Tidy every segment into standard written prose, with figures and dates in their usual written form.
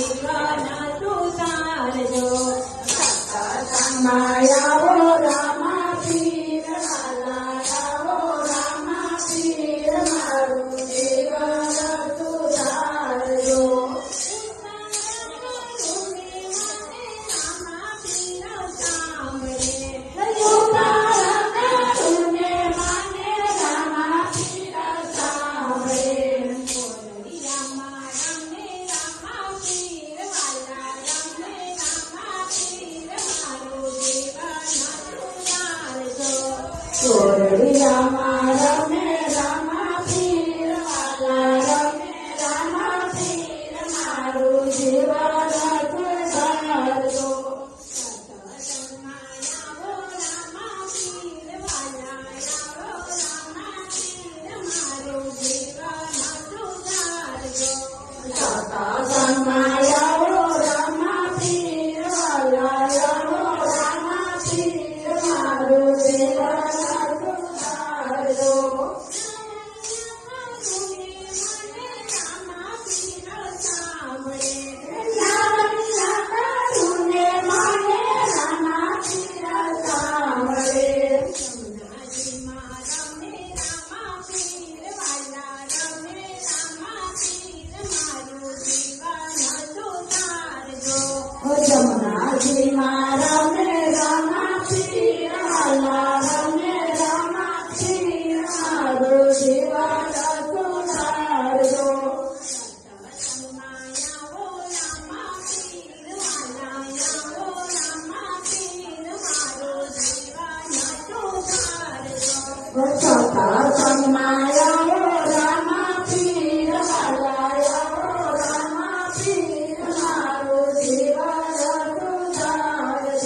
જીવન સુધારજો સત્સંગમાં આવો રામા પીર વાલા આવો રામા પીર મારું જીવન સુધારજો સોરડીયામાં રમે રામા પીર વાલા રમે રામા પીર મારું જીવન સુધારજો સત્સંગમાં આવો રામા પીર વાલા આવો રામા પીર મારું જીવન જમનાજીમાં રમે રામા પીર વાલા રમે રામા પીર મારું જીવન સુધારજો સત્સંગમાં આવો રામા પીર વાલા આવો રામા પીર મારું જીવન સુધારજો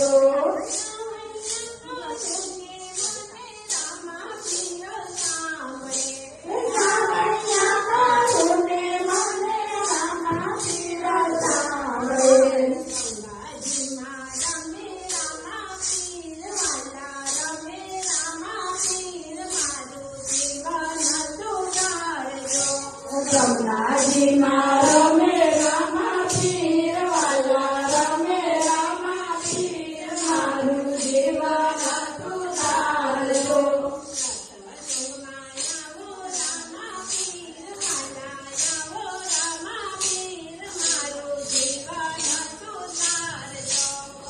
જમનાજીમાં રમે રામા પીર વાલા રમે રામા પીર મારું જીવન સુધારજો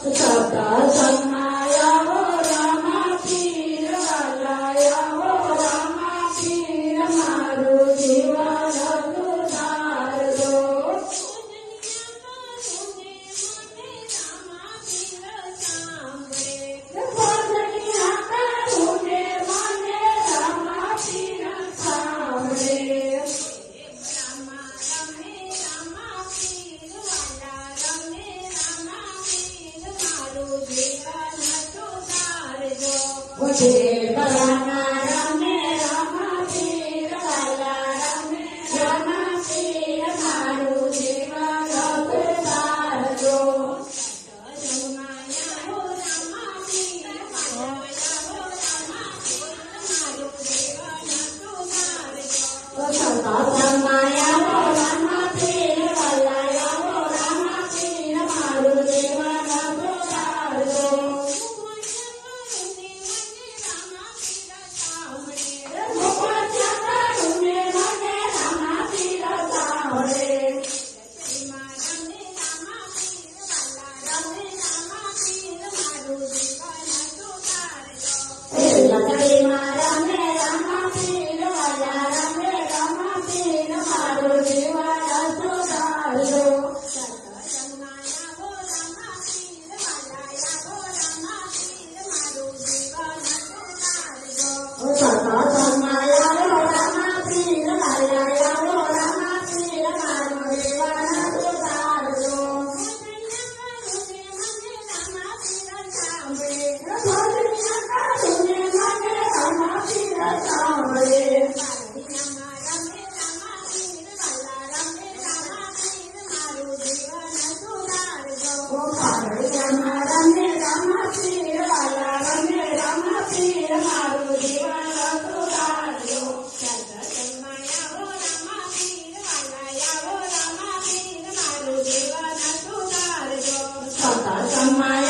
સત્સંગમાં આવો રામા પીર વાલા આવો રામા પીર મારું જીવન સુધારજો રમે રામા પીર વાલા રમે રામા પીર મારું જીવન સુધારજો સત્સંગમાં આવો રામા પીર વાલા આવો રામા પીર મારું જીવન સુધારજો બ્રહ્મા